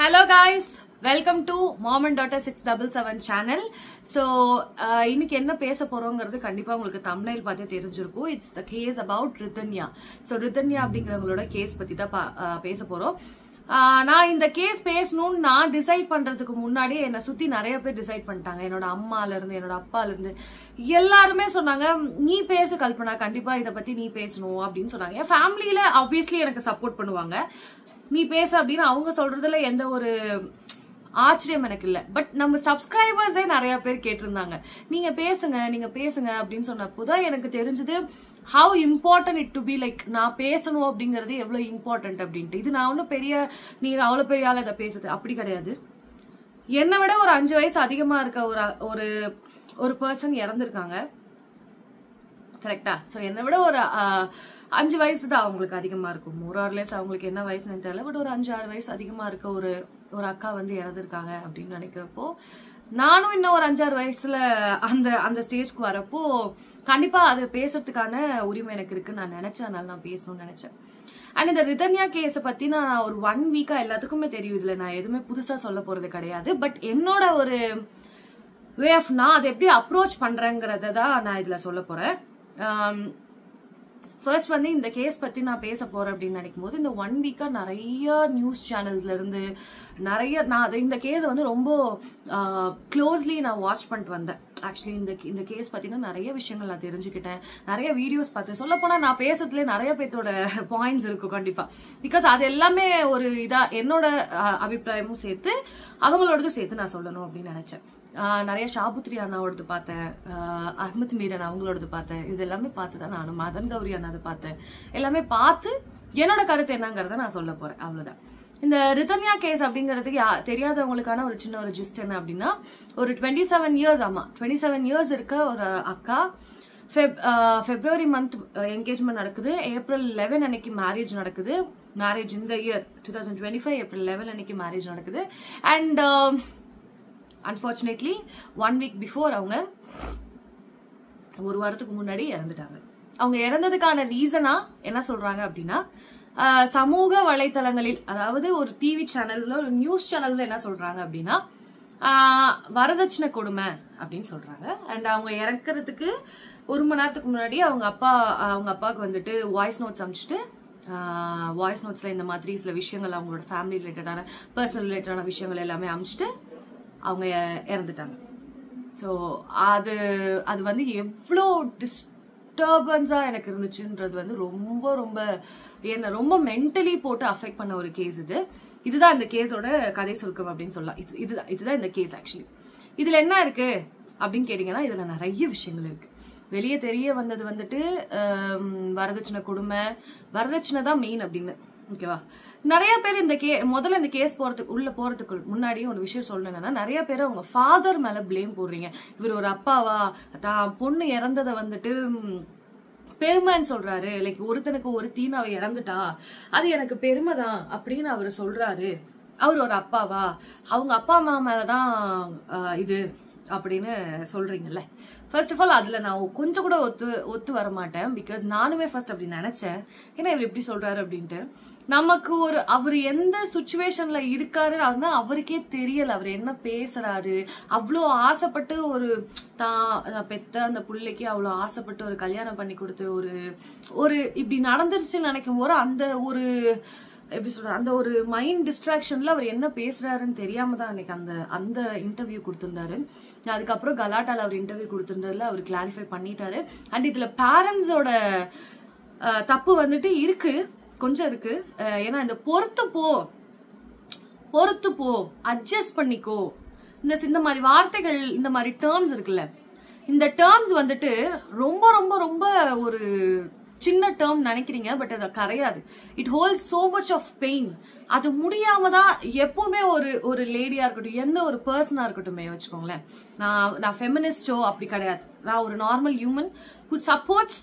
Hello guys, welcome to Mom and Daughter 677 channel. So இன்னைக்கு என்ன பேச போறோம்ங்கிறது கண்டிப்பா உங்களுக்கு thumbnail பார்த்தே தெரிஞ்சிருக்கும். It's the case about Ridhanya. So Ridhanya அப்படிங்கறவங்களோட கேஸ் பத்தி தான் பேச போறோம். நான் இந்த கேஸ் பேசணும்னு நான் டிசைட் பண்றதுக்கு முன்னாடி என்ன சுத்தி நிறைய பேர் டிசைட் பண்ணிட்டாங்க. என்னோட அம்மால இருந்து என்னோட அப்பால இருந்து எல்லாருமே சொன்னாங்க நீ பேச கல்பனா, கண்டிப்பா இத பத்தி நீ பேசணும் அப்படின்னு சொன்னாங்க. என் ஃபேமிலியில ஆப்வியஸ்லி எனக்கு சப்போர்ட் பண்ணுவாங்க. நீ பேச அப்படின்னு அவங்க சொல்றதுல எந்த ஒரு ஆச்சரியம் எனக்கு இல்ல. பட் நம்ம சப்ஸ்கிரைபர்ஸே நிறைய பேர் கேட்டிருந்தாங்க நீங்க பேசுங்க அப்படின்னு சொன்னப்போதான் எனக்கு தெரிஞ்சது how important it to be like நான் பேசணும் அப்படிங்கறது எவ்வளவு இம்பார்ட்டன்ட் அப்படின்ட்டு. இது நான் ஒன்னும் நீங்க அவ்வளவு பெரிய ஆள் இதை பேசுறது அப்படி கிடையாது. என்னை விட ஒரு 5 வயசு அதிகமா இருக்க ஒரு பர்சன் இறந்திருக்காங்க, கரெக்டா? சோ என்னை விட ஒரு 5 வயசு தான் அவங்களுக்கு அதிகமா இருக்கும். மோரார்லெஸ் அவங்களுக்கு என்ன வயசுன்னு தெரியல, பட் ஒரு 5-6 வயசு அதிகமா இருக்க ஒரு அக்கா வந்து இறந்திருக்காங்க அப்படின்னு நினைக்கிறப்போ, நானும் இன்னும் ஒரு 5-6 வயசுல அந்த ஸ்டேஜ்க்கு வரப்போ கண்டிப்பா அது பேசுறதுக்கான உரிமை எனக்கு இருக்குன்னு நான் நினைச்சேன். அதனால நான் பேசணும்னு நினைச்சேன். அண்ட் இந்த ரிதன்யா கேஸை பத்தி நான் ஒரு 1 வீக்கா எல்லாத்துக்குமே தெரியும். இதுல நான் எதுவுமே புதுசா சொல்ல போறது கிடையாது. பட் என்னோட ஒரு வே ஆஃப் நான் அதை எப்படி அப்ரோச் பண்றேங்கிறத தான் நான் இதுல சொல்ல போறேன். ஃபர்ஸ்ட் வந்து இந்த கேஸ் பத்தி நான் பேச போறேன் அப்படின்னு நினைக்கும் போது, இந்த 1 வீக்கா நிறைய நியூஸ் சேனல்ஸ்ல இருந்து நான் இந்த கேஸை வந்து ரொம்ப க்ளோஸ்லி நான் வாட்ச் பண்ணிட்டு வந்தேன். ஆக்சுவலி இந்த கேஸ் பத்தினா நிறைய விஷயங்கள் நான் தெரிஞ்சுக்கிட்டேன், நிறைய வீடியோஸ் பார்த்தேன். சொல்ல போனா நான் பேசுறதுல நிறைய பேர்த்தோட பாயிண்ட்ஸ் இருக்கும் கண்டிப்பா. பிகாஸ் அது எல்லாமே ஒரு இதா என்னோட அபிப்பிராயமும் சேர்த்து அவங்களோடதும் சேர்த்து நான் சொல்லணும் அப்படின்னு நினைச்சேன். நிறைய ஷாபுத்ரி அண்ணாவோடது பார்த்தேன், அஹ்மத் மீரன் அவங்களோடது பார்த்தேன். இது எல்லாமே பார்த்து தான் நானும் மதன் கௌரி அண்ணாது பார்த்தேன். எல்லாமே பார்த்து என்னோட கருத்து என்னங்கிறத நான் சொல்ல போறேன், அவ்வளவுதான். இந்த ரிதன்யா கேஸ் அப்படிங்கிறதுக்கு தெரியாதவங்களுக்கான ஒரு சின்ன ஒரு ஜிஸ்ட் என்ன அப்படின்னா, ஒரு 27 இயர்ஸ், ஆமா 27 இயர்ஸ் இருக்க ஒரு அக்கா பிப்ரவரி மந்த் என்கேஜ்மெண்ட் நடக்குது, ஏப்ரல் 11 அன்னைக்கு மேரேஜ் நடக்குது. மேரேஜ் இந்த இயர் 2025 ஏப்ரல் 11 அன்னைக்கு மேரேஜ் நடக்குது. அண்ட் அன்பார்ச்சுனேட்லி 1 வீக் பிஃபோர் அவங்க ஒரு வாரத்துக்கு முன்னாடி இறந்துட்டாங்க. அவங்க இறந்ததுக்கான ரீசனா என்ன சொல்றாங்க அப்படின்னா, சமூக வலைத்தளங்களில், அதாவது ஒரு டிவி சேனல்ஸ்ல ஒரு நியூஸ் சேனல்ஸ்ல என்ன சொல்றாங்க அப்படின்னா, வரதட்சணை கொடுமை அப்படின்னு சொல்றாங்க. அண்ட் அவங்க இறக்குறதுக்கு 1 மணி நேரத்துக்கு முன்னாடி அவங்க அப்பாவுக்கு வந்துட்டு வாய்ஸ் நோட்ஸ் அனுப்பிச்சிட்டு, வாய்ஸ் நோட்ஸ்ல இந்த மாதிரி சில விஷயங்கள் அவங்களோட ஃபேமிலி ரிலேட்டடான பர்சனல் ரிலேட்டடான விஷயங்கள் எல்லாமே அனுப்பிச்சிட்டு அவங்க இறந்துட்டாங்க. ஸோ அது வந்து எவ்வளோ டிஸ்டர்பன்ஸா எனக்கு இருந்துச்சுன்றது வந்து ரொம்ப ரொம்ப என்ன ரொம்ப மென்டலி போட்டு அஃபெக்ட் பண்ண ஒரு கேஸ் இது. இதுதான் இந்த கேஸோட கதை சுருக்கம் அப்படின்னு சொல்லலாம். இதுதான் இந்த கேஸ். ஆக்சுவலி இதுல என்ன இருக்கு அப்படின்னு கேட்டீங்கன்னா, இதுல நிறைய விஷயங்கள் இருக்கு. வெளியே தெரிய வந்தது வந்துட்டு வரதட்சணை கொடுமை, வரதட்சணை தான் மெயின் அப்படின்னு, ஓகேவா? நிறைய பேர் முதல்ல இந்த கேஸ் போறதுக்கு முன்னாடி ஒரு விஷயம் சொல்லணும்னா, நிறைய பேர் அவங்க ஃபாதர் மேல பிளேம் போடுறீங்க. இவர் ஒரு அப்பாவா தான் பொண்ணு இறந்ததை வந்துட்டு பெருமைன்னு சொல்றாரு. லைக் ஒருத்தனுக்கு ஒரு தீன் அவ இறந்துட்டா அது எனக்கு பெருமை தான் அப்படின்னு அவரு சொல்றாரு. அவர் ஒரு அப்பாவா, அவங்க அப்பா அம்மா மேலதான் இது அப்படின்னு சொல்றீங்கல்ல. ஃபர்ஸ்ட் ஆஃப் ஆல் அதுல நான் கொஞ்சம் கூட ஒத்து வர மாட்டேன். பிகாஸ் நானுமே ஃபர்ஸ்ட் அப்படி நினைச்சேன், ஏன்னா இவர் எப்படி சொல்றாரு அப்படின்ட்டு. நமக்கு அவர் எந்த சுச்சுவேஷன்ல இருக்காரு அவருக்கே தெரியல. அவர் என்ன பேசுறாரு, அவ்வளோ ஆசைப்பட்டு தான் பெத்த அந்த பிள்ளைக்கு அவ்வளோ ஆசைப்பட்டு ஒரு கல்யாணம் பண்ணி கொடுத்து ஒரு இப்படி நடந்துருச்சுன்னு நினைக்கும் போது அந்த ஒரு எப்படி சொல்ற அந்த ஒரு மைண்ட் டிஸ்ட்ராக்ஷன்ல அவர் என்ன பேசுறாருன்னு தெரியாம தான் அன்னைக்கு அந்த இன்டர்வியூ கொடுத்திருந்தாரு. அதுக்கப்புறம் கலாட்டால அவர் இன்டர்வியூ கொடுத்திருந்ததுல அவர் கிளாரிஃபை பண்ணிட்டாரு. அண்ட் இதுல பேரண்ட்ஸோட தப்பு வந்துட்டு இருக்கு, கொஞ்சம் இருக்கு. ஏன்னா இந்த பொறுத்து போ அட்ஜஸ்ட் பண்ணிக்கோ, இந்த மாதிரி வார்த்தைகள், இந்த மாதிரி டேர்ம்ஸ் இருக்குல்ல, இந்த டேர்ம்ஸ் வந்துட்டு ரொம்ப ரொம்ப ரொம்ப ஒரு சின்ன டேர்ம் நினைக்கிறீங்க, பட் அது கரையாது. It holds so much of pain. அது முடியாம தான் எப்பவுமே ஒரு லேடியா இருக்கட்டும், எந்த ஒரு பர்சனா இருக்கட்டும் வச்சுக்கோங்களேன், நான் ஃபெமினிஸ்டோ அப்படி கிடையாது. நான் ஒரு normal human who supports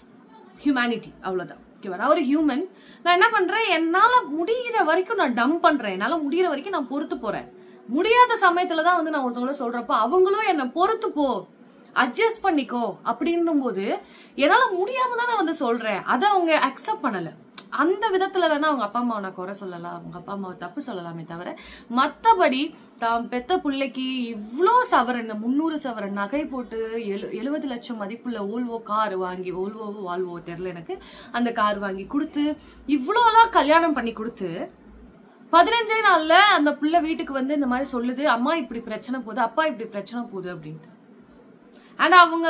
humanity, அவ்வளவுதான். நான் ஒரு ஹியூமன். நான் என்ன பண்றேன், என்னால முடிகிற வரைக்கும் நான் டம்ப் பண்றேன், என்னால முடிகிற வரைக்கும் நான் பொறுத்து போறேன். முடியாத சமயத்துலதான் வந்து நான் ஒருத்தவங்கள சொல்றப்போ அவங்களும் என்ன பொறுத்து போ அட்ஜஸ்ட் பண்ணிக்கோ அப்படின்னும் போது என்னால முடியாம தான் நான் வந்து சொல்றேன். அதை அவங்க அக்செப்ட் பண்ணல. அந்த விதத்துல வேணா அவங்க அப்பா அம்மாவை நான் குறை சொல்லலாம், அவங்க அப்பா அம்மாவை தப்பு சொல்லலாமே தவிர, மத்தபடி தாம் பெத்த பிள்ளைக்கு இவ்வளோ சவரன் 300 சவரன் நகை போட்டு 70 லட்சம் மதிப்புள்ள ஓல்வோ கார் வாங்கி, ஓல்வோவோ வால்வோ தெரியல எனக்கு, அந்த கார் வாங்கி கொடுத்து இவ்வளோலாம் கல்யாணம் பண்ணி கொடுத்து 15 நாள்ல அந்த பிள்ளை வீட்டுக்கு வந்து இந்த மாதிரி சொல்லுது, அம்மா இப்படி பிரச்சனை போகுது, அப்பா இப்படி பிரச்சனை போகுது அப்படின்ட்டு. அண்ட் அவங்க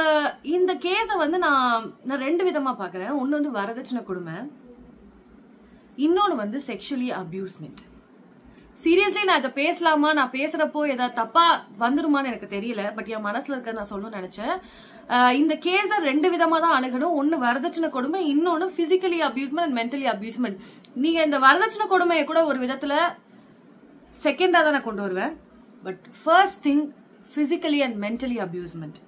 இந்த கேஸை வந்து நான் 2 விதமா பாக்குறேன். ஒன்னு வந்து வரதட்சணை கொடுமை, இன்னொன்னு வந்து செக்ஷுவலி அபியூஸ்மெண்ட். சீரியஸ்லி நான் இதை பேசலாமா, நான் பேசுறப்போ ஏதாவது தப்பா வந்துருமான்னு எனக்கு தெரியல, பட் என் மனசுல இருக்க நான் சொல்லணும்னு நினைச்சேன். இந்த கேஸை 2 விதமா தான் அணுகணும். ஒன்னு வரதட்சணை கொடுமை, இன்னொன்னு physically abusement and mentally abusement. நீங்க இந்த வரதட்சணை கொடுமையை கூட ஒரு விதத்துல செகண்டா தான் நான் கொண்டு வருவேன், but first thing physically and mentally abusement.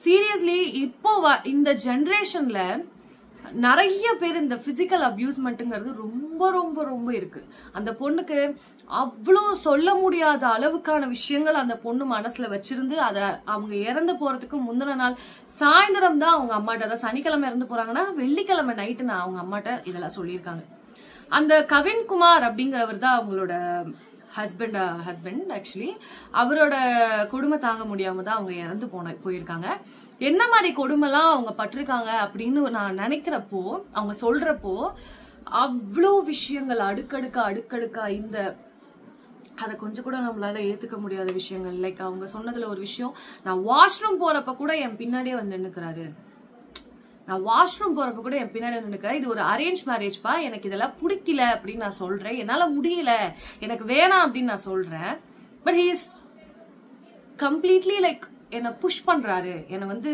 Seriously இப்போ இந்த ஜெனரேஷன்ல நிறைய பேர் இந்த பிசிக்கல் அபியூஸ்மெண்ட்ங்கிறது ரொம்ப ரொம்ப ரொம்ப இருக்கு. அந்த பொண்ணுக்கு அவ்வளோ சொல்ல முடியாத அளவுக்கான விஷயங்கள் அந்த பொண்ணு மனசுல வச்சிருந்து அதை அவங்க இறந்து போறதுக்கு முந்தின நாள் சாயந்தரம் தான் அவங்க அம்மாட்ட, அதாவது சனிக்கிழமை இறந்து போறாங்கன்னா வெள்ளிக்கிழமை நைட்டு நான் அவங்க அம்மாட்ட இதெல்லாம் சொல்லியிருக்காங்க. அந்த கவின்குமார் அப்படிங்கிறவர் தான் அவங்களோட ஹஸ்பண்ட் ஆக்சுவலி. அவரோட கொடுமை தாங்க முடியாம தான் அவங்க இறந்து போயிருக்காங்க. என்ன மாதிரி கொடுமைலாம் அவங்க பட்டிருக்காங்க அப்படின்னு நான் நினைக்கிறப்போ, அவங்க சொல்றப்போ அவ்வளோ விஷயங்கள் அடுக்கடுக்கா இந்த அதை கொஞ்சம் கூட நம்மளால ஏத்துக்க முடியாத விஷயங்கள். லைக் அவங்க சொன்னதுல ஒரு விஷயம், நான் வாஷ்ரூம் போறப்ப கூட என் பின்னாடியே வந்து நின்னுக்கிறாரு, நான் வாஷ்ரூம் போறப்ப கூட என் பின்னாடி நின்னுக்கிறேன், இது ஒரு அரேஞ்ச் மேரேஜ்பா, எனக்கு இதெல்லாம் பிடிக்கல அப்படின்னு நான் சொல்றேன், என்னால முடியல, எனக்கு வேணாம் அப்படின்னு நான் சொல்றேன். But he is completely like என்னை புஷ் பண்றாரு. என்னை வந்து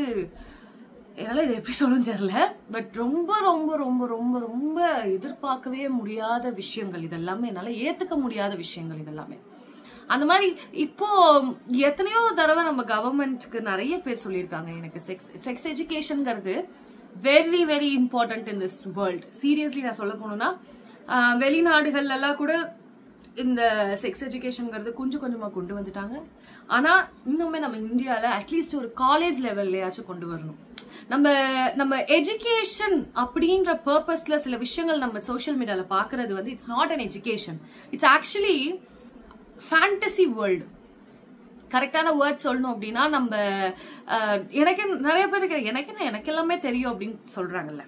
என்னால இதை எப்படி சொல்லணும்னு தெரியல, பட் ரொம்ப ரொம்ப ரொம்ப ரொம்ப ரொம்ப எதிர்பார்க்கவே முடியாத விஷயங்கள் இதெல்லாமே, என்னால ஏத்துக்க முடியாத விஷயங்கள் இதெல்லாமே. அந்த மாதிரி இப்போ எத்தனையோ தடவை நம்ம கவர்மெண்ட்க்கு நிறைய பேர் சொல்லியிருக்காங்க, எனக்கு செக்ஸ் எஜுகேஷன்ங்கிறது very very important in this world. Seriously நான் சொல்ல போனோம்னா வெளிநாடுகள்ல எல்லாம் கூட இந்த செக்ஸ் எஜுகேஷன்ங்கிறது கொஞ்சம் கொஞ்சமா கொண்டு வந்துட்டாங்க. ஆனா இன்னுமே நம்ம இந்தியால அட்லீஸ்ட் ஒரு காலேஜ் லெவல்லையாச்சும் கொண்டு வரணும். நம்ம எஜுகேஷன் அப்படின்ற பர்பஸ்ல சில விஷயங்கள் நம்ம சோசியல் மீடியால பாக்குறது வந்து it's not an education, it's actually fantasy world. கரெக்டான வேர்ட் சொல்லணும் அப்படின்னா, நம்ம எனக்கு நிறைய பேருக்கு எனக்கு எல்லாமே தெரியும் அப்படின்னு சொல்றாங்கல்ல,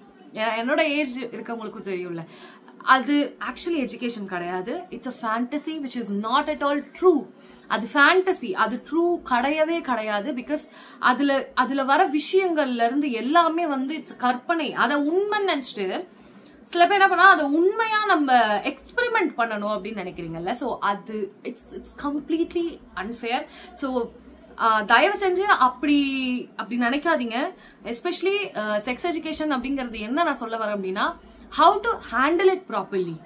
என்னோட ஏஜ் இருக்கவங்களுக்கும் தெரியும்ல, அது ஆக்சுவலி எஜுகேஷன் கிடையாது. It's a fantasy which is not at all true. அது ஃபேண்டசி, அது ட்ரூ கிடையவே கிடையாது. பிகாஸ் அதுல வர விஷயங்கள்ல இருந்து எல்லாமே வந்து இட்ஸ் கற்பனை. அதை உண்மை நினைச்சிட்டு சில பேர் என்ன பண்ணா அதை உண்மையா நம்ம எக்ஸ்பெரிமெண்ட் பண்ணணும் அப்படின்னு நினைக்கிறீங்கல்ல, ஸோ அது இட்ஸ் கம்ப்ளீட்லி அன்ஃபேர். ஸோ தயவு செஞ்சு அப்படி நினைக்காதீங்க. எஸ்பெஷலி செக்ஸ் எஜுகேஷன் அப்படிங்கிறது என்ன நான் சொல்ல வரேன் அப்படின்னா, how to handle it properly.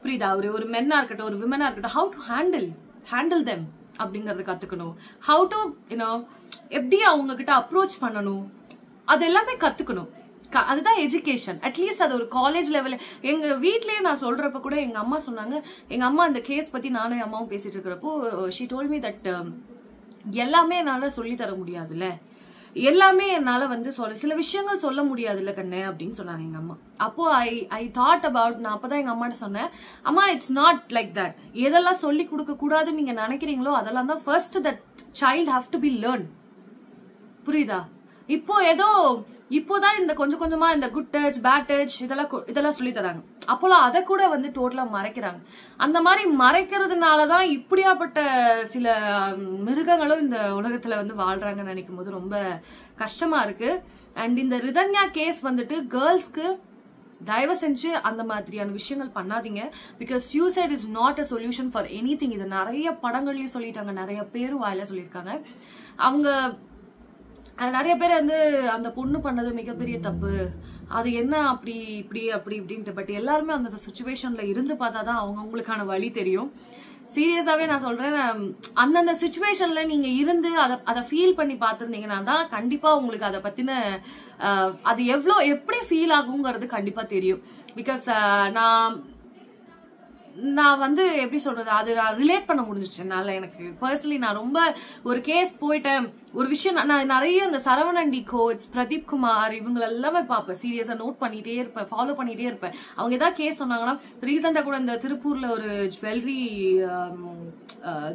புரியுதா? ஒரு மென்னா இருக்கட்டும், ஒரு விமனா இருக்கட்டும், ஹவு டு ஹேண்டில் தெம் அப்படிங்கறது கத்துக்கணும். ஹவு டு எப்படி அவங்க கிட்ட அப்ரோச் பண்ணணும், அது எல்லாமே கத்துக்கணும். அதுதான் எஜுகேஷன். அட்லீஸ்ட் அது ஒரு காலேஜ் லெவல். எங்க வீட்லயே நான் சொல்றப்ப கூட எங்க அம்மா சொன்னாங்க, எங்க அம்மா அந்த கேஸ் பத்தி நானும் என் அம்மாவும் பேசிட்டு இருக்கிறப்போ ஷீ டோல்ட் மீ தட் எல்லாமே என்னால சொல்லி தர முடியாதுல்ல, எல்லாமே என்னால வந்து சில விஷயங்கள் சொல்ல முடியாதுல்ல கண்ணு அப்படின்னு சொன்னாங்க எங்க அம்மா. அப்போ ஐ தாட் அபவுட், நான் அப்பதான் எங்க அம்மாட்ட சொன்னேன், அம்மா இட்ஸ் நாட் லைக் தட். எதெல்லாம் சொல்லி கொடுக்க கூடாதுன்னு நீங்க நினைக்கிறீங்களோ அதெல்லாம் தான் first that child have to be learn. புரியுதா? இப்போதான் இந்த கொஞ்சம் கொஞ்சமா இந்த குட் டச் பேட் டச் இதெல்லாம் சொல்லி தராங்க. அப்போலாம் அதை கூட வந்து டோட்டலா மறைக்கிறாங்க. அந்த மாதிரி மறைக்கிறதுனாலதான் இப்படியாப்பட்ட சில மிருகங்களும் இந்த உலகத்துல வந்து வாழ்றாங்கன்னு நினைக்கும் போது ரொம்ப கஷ்டமா இருக்கு. அண்ட் இந்த ரிதன்யா கேஸ் வந்துட்டு கேர்ள்ஸ்க்கு தயவு செஞ்சு அந்த மாதிரியான விஷயங்கள் பண்ணாதீங்க. Because suicide is not a solution for any thing. இது நிறைய படங்கள்லயும் சொல்லிட்டாங்க, நிறைய பேரும் வாயில சொல்லியிருக்காங்க. அவங்க நிறைய பேர் வந்து அந்த பொண்ணு பண்ணது மிகப்பெரிய தப்பு, அது என்ன அப்படி இப்படின்ட்டு. பட் எல்லாருமே அந்த சுச்சுவேஷன்ல இருந்து பார்த்தாதான் அவங்களுக்கான வழி தெரியும். சீரியஸாவே நான் சொல்றேன், அந்தந்த சுச்சுவேஷன்ல நீங்க இருந்து அதை ஃபீல் பண்ணி பார்த்துருந்தீங்கன்னா தான் கண்டிப்பா உங்களுக்கு அதை பத்தின அது எப்படி ஃபீல் ஆகுங்கிறது கண்டிப்பா தெரியும். பிகாஸ் நான் வந்து எப்படி சொல்றது, அது நான் ரிலேட் பண்ண முடிஞ்சிச்சு என்னால. எனக்கு பர்சனலி நான் ரொம்ப ஒரு கேஸ் போயிட்டேன், ஒரு விஷயம் நான் நிறைய இந்த சரவணன் டி கோச், பிரதீப் குமார் இவங்க எல்லாமே பார்ப்பேன், சீரியஸா நோட் பண்ணிட்டே இருப்பேன், ஃபாலோ பண்ணிட்டே இருப்பேன். அவங்க ஏதாவது கேஸ் சொன்னாங்கன்னா, ரீசெண்டா கூட இந்த திருப்பூர்ல ஒரு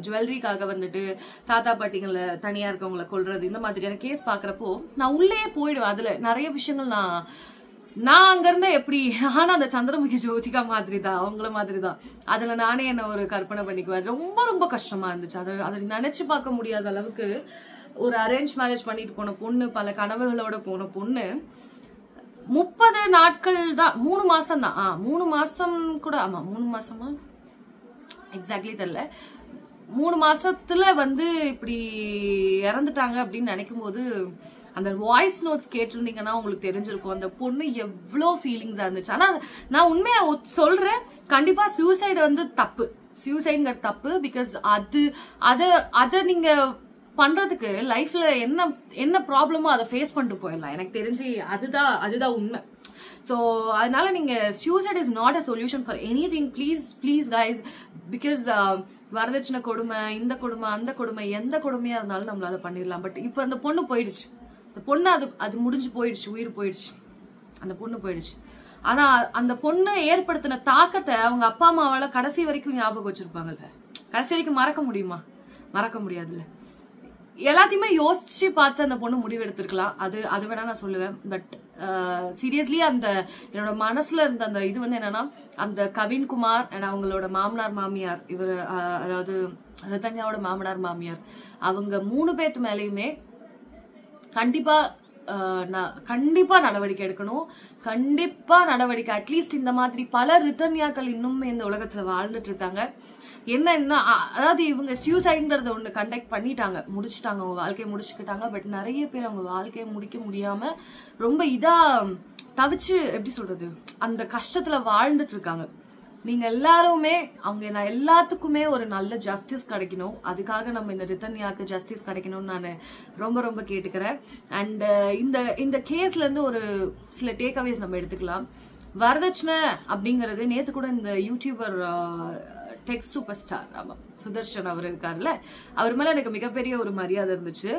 ஜுவல்லரிக்காக வந்துட்டு தாத்தா பாட்டிங்களை தனியா இருக்கவங்களை கொல்றது, இந்த மாதிரியான கேஸ் பாக்குறப்போ நான் உள்ளே போயிடுவேன். அதுல நிறைய விஷயங்கள் நான் அங்க இருந்த எப்படி, ஆனா அந்த சந்திரமுகி ஜோதிகா மாதிரி தான், அவங்கள மாதிரி தான். அதுல நானே என்ன ஒரு கற்பனை பண்ணிக்குவேன். ரொம்ப ரொம்ப கஷ்டமா இருந்துச்சு. அதை நினைச்சு பார்க்க முடியாத அளவுக்கு ஒரு அரேஞ்ச் மேரேஜ் பண்ணிட்டு போன பொண்ணு, பல கனவுகளோட போன பொண்ணு 30 நாட்கள் தான், 3 மாசம் தான், 3 மாசம் கூட, ஆமா 3 மாசமா எக்ஸாக்ட்லி தெரியல, 3 மாசத்துல வந்து இப்படி இறந்துட்டாங்க அப்படின்னு நினைக்கும் போது, அந்த வாய்ஸ் நோட்ஸ் கேட்டிருந்தீங்கன்னா உங்களுக்கு தெரிஞ்சிருக்கும் அந்த பொண்ணு எவ்வளோ ஃபீலிங்ஸா இருந்துச்சு. ஆனா நான் உண்மையா சொல்றேன், கண்டிப்பா சூசைடு வந்து தப்பு, சூசைடுங்கிற தப்பு. பிகாஸ் அதை நீங்க பண்றதுக்கு லைஃப்ல என்ன ப்ராப்ளமோ அதை ஃபேஸ் பண்ணிட்டு போயிடலாம். எனக்கு தெரிஞ்சு அதுதான் உண்மை. ஸோ அதனால நீங்க suicide is not a solution for any thing. Please guys, because வரதட்சணை கொடுமை, இந்த கொடுமை, அந்த கொடுமை, எந்த கொடுமையா இருந்தாலும் நம்மளால பண்ணிடலாம். பட் இப்போ அந்த பொண்ணு போயிடுச்சு, அந்த பொண்ணு அது முடிஞ்சு போயிடுச்சு, உயிர் போயிடுச்சு, அந்த பொண்ணு போயிடுச்சு. ஆனா அந்த பொண்ணு ஏற்படுத்தின தாக்கத்தை அவங்க அப்பா அம்மாவால கடைசி வரைக்கும் ஞாபகம் வச்சிருப்பாங்கல்ல, கடைசி வரைக்கும் மறக்க முடியுமா? மறக்க முடியாதுல்ல. எல்லாத்தையுமே யோசிச்சு பார்த்து அந்த பொண்ணு முடிவு எடுத்திருக்கலாம், அது வேணா நான் சொல்லுவேன். பட் சீரியஸ்லி என்னோட மனசுல இருந்த அந்த இது வந்து என்னன்னா, அந்த கவின்குமார் அவங்களோட மாமனார் மாமியார், இவர் அதாவது ரிதன்யாவோட மாமனார் மாமியார், அவங்க 3 பேர்த்து மேலேயுமே கண்டிப்பா நடவடிக்கை எடுக்கணும். கண்டிப்பா நடவடிக்கை. அட்லீஸ்ட் இந்த மாதிரி பல ரிதன்யாக்கள் இன்னும் இந்த உலகத்துல வாழ்ந்துட்டு இருக்காங்க. என்ன அதாவது இவங்க சூசைடுங்கிறத ஒண்ணு கண்டக்ட் பண்ணிட்டாங்க, முடிச்சுட்டாங்க, அவங்க வாழ்க்கையை முடிச்சுக்கிட்டாங்க. பட் நிறைய பேர் அவங்க வாழ்க்கையை முடிக்க முடியாம ரொம்ப இதா தவிச்சு, எப்படி சொல்றது, அந்த கஷ்டத்துல வாழ்ந்துட்டு இருக்காங்க. நீங்க எல்லாருமே நான் எல்லாத்துக்குமே ஒரு நல்ல ஜஸ்டிஸ் கிடைக்கணும். அதுக்காக நம்ம இந்த ரிதன்யாக்கு ஜஸ்டிஸ் கிடைக்கணும்னு நான் ரொம்ப ரொம்ப கேட்டுக்கிறேன். அண்ட் இந்த கேஸ்ல இருந்து ஒரு சில டேக் அவேஸ் நம்ம எடுத்துக்கலாம். வரதட்சணை அப்படிங்கறது நேத்து கூட இந்த யூடியூபர் டெக் சூப்பர் ஸ்டார், ஆமா சுதர்ஷன் அவர் இருக்காருல்ல, அவர் மேல எனக்கு மிகப்பெரிய ஒரு மரியாதை இருந்துச்சு.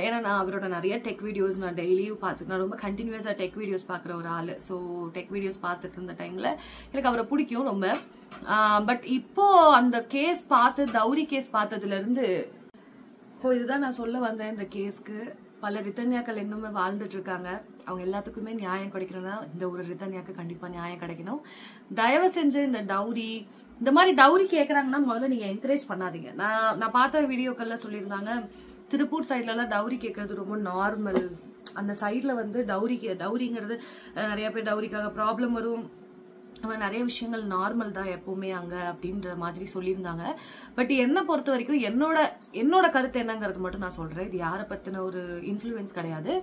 ஏன்னா நான் அவரோட நிறைய டெக் வீடியோஸ் நான் டெய்லியும் பார்த்துட்டு, நான் ரொம்ப கண்டினியூஸாக டெக் வீடியோஸ் பார்க்குற ஒரு ஆள். ஸோ டெக் வீடியோஸ் பார்த்துட்டு இருந்த டைமில் எனக்கு அவரை பிடிக்கும் ரொம்ப. பட் இப்போ அந்த கேஸ் டவுரி கேஸ் பார்த்ததுலேருந்து, ஸோ இதுதான் நான் சொல்ல வந்தேன். இந்த கேஸ்க்கு பல ரிதன்யாக்கள் இன்னுமே வாழ்ந்துட்டு இருக்காங்க. அவங்க எல்லாத்துக்குமே நியாயம் கிடைக்கணும்னா இந்த ஒரு ரிதன்யாக்கு கண்டிப்பாக நியாயம் கிடைக்கணும். தயவு செஞ்சு இந்த மாதிரி டவுரி கேட்குறாங்கன்னா முதல்ல நீங்கள் என்கரேஜ் பண்ணாதீங்க. நான் பார்த்த வீடியோக்கள்ல சொல்லியிருந்தாங்க, திருப்பூர் சைட்லலாம் டவுரி கேட்கறது ரொம்ப நார்மல். அந்த சைட்ல வந்து டவுரிங்கிறது நிறைய பேர் டவுரிக்காக ப்ராப்ளம் வரும், நிறைய விஷயங்கள் நார்மல் தான் எப்பவுமே அங்க அப்படின்ற மாதிரி சொல்லியிருந்தாங்க. பட் என்னை பொறுத்த வரைக்கும் என்னோட கருத்து என்னங்கிறது மட்டும் நான் சொல்றேன். இது யாரை பத்தின ஒரு இன்ஃப்ளூயன்ஸ் கிடையாது.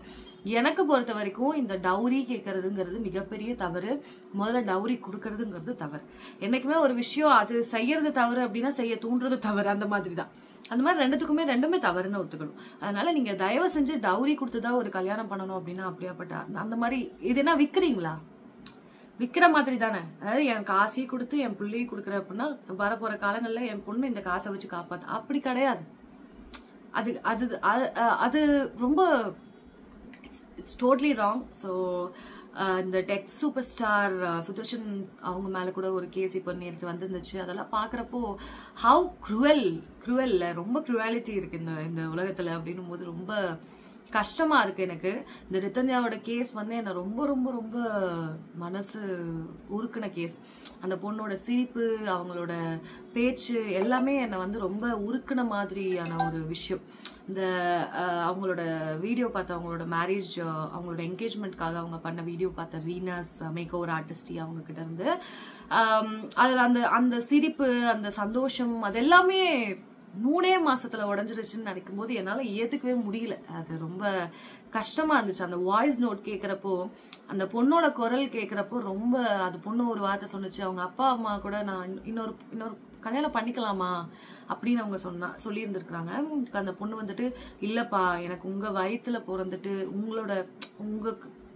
எனக்கு பொறுத்த வரைக்கும் இந்த டவுரி கேட்கறதுங்கிறது மிகப்பெரிய தவறு. முதல்ல டவுரி கொடுக்கறதுங்கிறது தவறு. என்னைக்குமே ஒரு விஷயம் அது செய்யறது தவறு அப்படின்னா செய்ய தூண்டுறது தவறு, அந்த மாதிரி தான். அந்த மாதிரி ரெண்டுமே தவறுன்னு ஒத்துக்கணும். அதனால நீங்க தயவு செஞ்சு டவுரி கொடுத்துதான் ஒரு கல்யாணம் பண்ணணும் அப்படின்னா அப்படியாப்பட்ட அந்த மாதிரி இது என்ன விற்கிறீங்களா? விற்கிற மாதிரி தானே. அதாவது என் காசையை கொடுத்து என் பிள்ளையை கொடுக்குற அப்படின்னா வரப்போற காலங்கள்ல என் பொண்ணு இந்த காசை வச்சு காப்பாத்து, அப்படி கிடையாது. அது ரொம்ப இட்ஸ் டோட்டலி ராங். ஸோ இந்த டெக் சூப்பர் ஸ்டார் சுதர்ஷன் அவங்க மேல கூட ஒரு கேஸ் இப்போ நேற்று வந்துருந்துச்சு. அதெல்லாம் பாக்குறப்போ ஹவு க்ரூவல் ரொம்ப க்ரூவாலிட்டி இருக்கு இந்த உலகத்துல அப்படின்னும் போது ரொம்ப கஷ்டமா இருக்கு எனக்கு. இந்த ரிதன்யாவோட கேஸ் வந்து என்ன ரொம்ப ரொம்ப ரொம்ப மனசு உருக்குன கேஸ். அந்த பொண்ணோட சிரிப்பு, அவங்களோட பேச்சு எல்லாமே என்னை வந்து ரொம்ப உருக்குன மாதிரியான ஒரு விஷயம். இந்த அவங்களோட வீடியோ பார்த்த, அவங்களோட மேரேஜ், அவங்களோட என்கேஜ்மெண்ட்காக அவங்க பண்ண வீடியோ பார்த்த ரீனாஸ் மேக் ஓவர் ஆர்டிஸ்டி அவங்க கிட்ட இருந்து அதில் அந்த சிரிப்பு, அந்த சந்தோஷம், அது எல்லாமே 3 மாசத்துல உடஞ்சிருச்சுன்னு நினைக்கும் போது என்னால ஏத்துக்கவே முடியல. அது ரொம்ப கஷ்டமா இருந்துச்சு. அந்த வாய்ஸ் நோட் கேட்கறப்போ, அந்த பொண்ணோட குரல் கேட்கறப்போ ரொம்ப, அது பொண்ணு ஒரு வார்த்தை சொன்னுச்சு, அவங்க அப்பா அம்மா கூட நான் இன்னொரு கல்யாணம் பண்ணிக்கலாமா அப்படின்னு அவங்க சொல்லியிருந்திருக்கிறாங்க. அந்த பொண்ணு வந்துட்டு இல்லப்பா, எனக்கு உங்க வயிற்றுல பிறந்துட்டு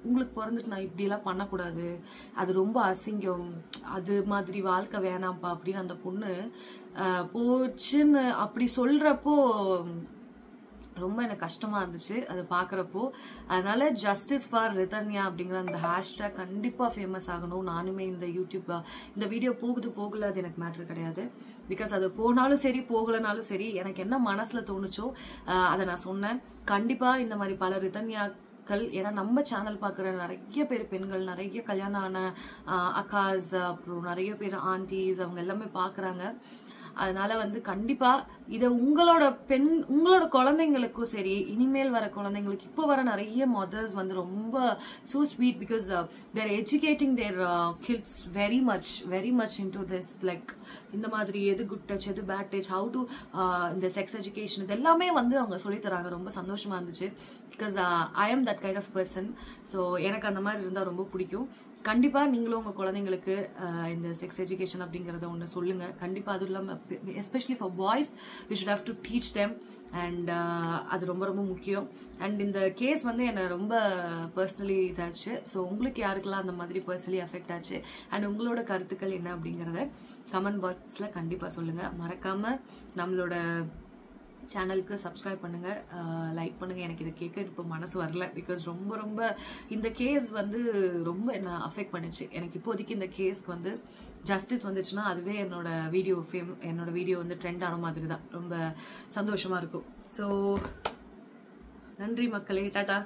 உங்களுக்கு பிறந்துட்டு நான் இப்படியெல்லாம் பண்ணக்கூடாது, அது ரொம்ப அசிங்கம், அது மாதிரி வாழ்க்கை வேணாம்ப்பா அப்படின்னு அந்த பொண்ணு போச்சுன்னு அப்படி சொல்றப்போ ரொம்ப எனக்கு கஷ்டமா இருந்துச்சு அதை பார்க்குறப்போ. அதனால ஜஸ்டிஸ் ஃபார் ரிதன்யா அப்படிங்கிற அந்த ஹேஷ்டேக் கண்டிப்பாக ஃபேமஸ் ஆகணும். நானுமே இந்த யூடியூப் இந்த வீடியோ போகல அது எனக்கு மேட்ரு கிடையாது. பிகாஸ் அது போனாலும் சரி போகலனாலும் சரி எனக்கு என்ன மனசில் தோணுச்சோ அதை நான் சொன்னேன். கண்டிப்பாக இந்த மாதிரி பல ரிதன்யாக்கள், ஏன்னா நம்ம சேனல் பார்க்குற நிறைய பேர் பெண்கள், நிறைய கல்யாணம் ஆன அக்காஸ், அப்புறம் நிறைய பேர் ஆண்டிஸ், அவங்க எல்லாமே பார்க்குறாங்க. அதனால வந்து கண்டிப்பா இதை உங்களோட குழந்தைங்களுக்கும் சரி, இனிமேல் வர குழந்தைங்களுக்கு, இப்போ வர நிறைய மதர்ஸ் வந்து ரொம்ப so sweet because they're educating their kids very much into this, like இந்த மாதிரி எது குட் டச், எது பேட் டச், ஹவு டு இந்த செக்ஸ் எஜுகேஷன், இது எல்லாமே வந்து அவங்க சொல்லித்தராங்க. ரொம்ப சந்தோஷமா இருந்துச்சு. Because I am that kind of person. So எனக்கு அந்த மாதிரி இருந்தால் ரொம்ப பிடிக்கும். கண்டிப்பாக நீங்களும் உங்கள் குழந்தைங்களுக்கு இந்த செக்ஸ் எஜுகேஷன் அப்படிங்கிறத ஒன்று சொல்லுங்கள். கண்டிப்பாக அதுவும் இல்லாமல் especially for boys we should have to teach them. And அது ரொம்ப ரொம்ப முக்கியம். அண்ட் இந்த கேஸ் வந்து என்னை ரொம்ப பர்சனலி இதாச்சு. ஸோ உங்களுக்கு யாருக்கெல்லாம் அந்த மாதிரி பர்சனலி அஃபெக்ட் ஆச்சு அண்ட் உங்களோட கருத்துக்கள் என்ன அப்படிங்கிறத கமெண்ட் பாக்ஸில் கண்டிப்பாக சொல்லுங்கள். மறக்காமல் நம்மளோட சேனலுக்கு சப்ஸ்கிரைப் பண்ணுங்கள், லைக் பண்ணுங்கள். எனக்கு இதை கேட்க இப்போ மனசு வரல. பிகாஸ் ரொம்ப இந்த கேஸ் வந்து ரொம்ப என்ன அஃபெக்ட் பண்ணுச்சு. எனக்கு இப்போதைக்கு இந்த கேஸ்க்கு வந்து ஜஸ்டிஸ் வந்துச்சுன்னா அதுவே என்னோட வீடியோ வந்து ட்ரெண்ட் ஆன மாதிரி தான். ரொம்ப சந்தோஷமாக இருக்கும். ஸோ நன்றி மக்களே, டாடா.